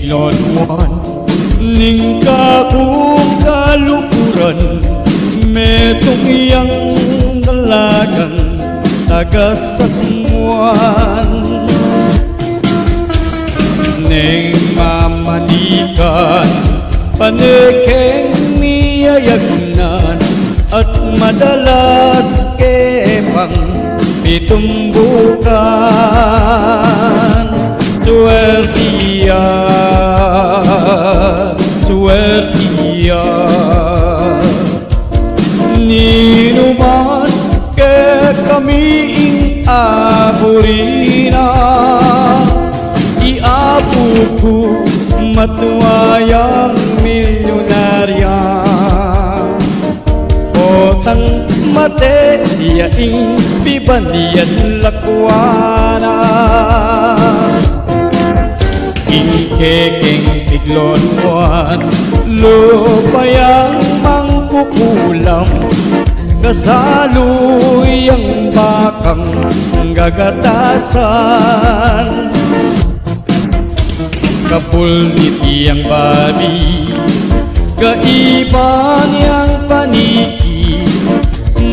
Tiglonwan ning kakung kalukuran metong iyang dalagan tagasasmuan ning mamanikan panekeng miyayagnan at madalas kepang pitumbukan. Suertia, suertia, ninuman ke kami aburina, iapuku matuayang milyonarya, otang mate yaing pibandiyan lakwana. Ikekeng tiglonwan lupayang mangkukulam kasaluyang bakang gagatasan kapulit yang babi kaiban yang paniki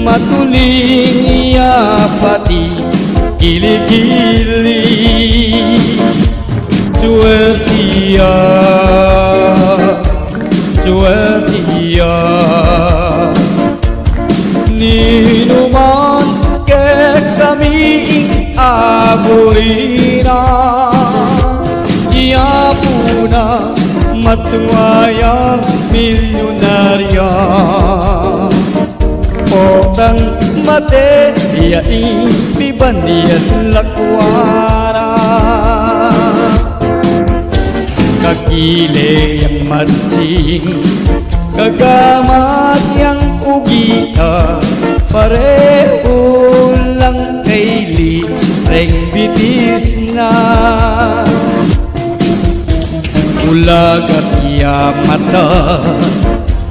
matuling yapati gili-gili. Suertia, suertia, ninuman ke kami aburina, ia puna matuayang milyonarya, potang mate ia pibandian lakwana. Kakile yang mancing, kagamat yang ugita, pareho lang kay reng bitis na. Ulag at mata,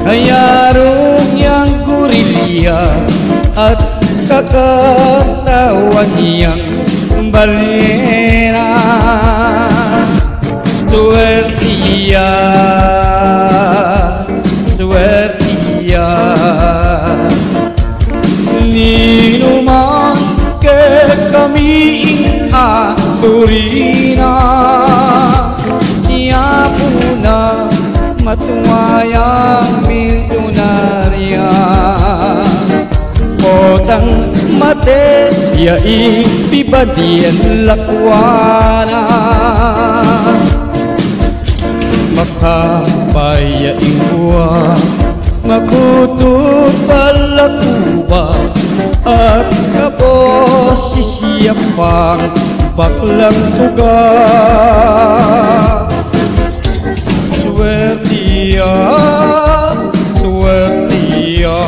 kaya rong yang gurilya at kakatawan yang balyera. Suertia, suertia, ninuman ke kami aburina, ia puna matuayang milyonarya, potang mate ia pibandian lakwana. Makapayaing buwan makutut palakuba at kabos sisiyapang baklang tuga. Suertia, suertia,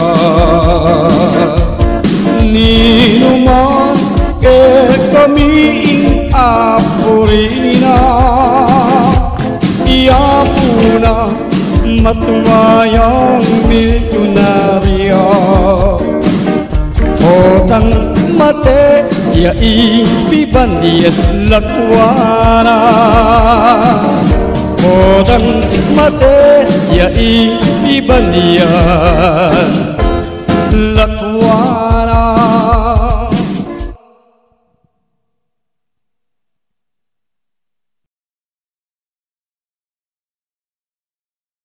ninuman ke kami apurina, ia puna matuayang milyonarya, potang mate ia pibandian lakwana, potang mate ia pibandian lakwana.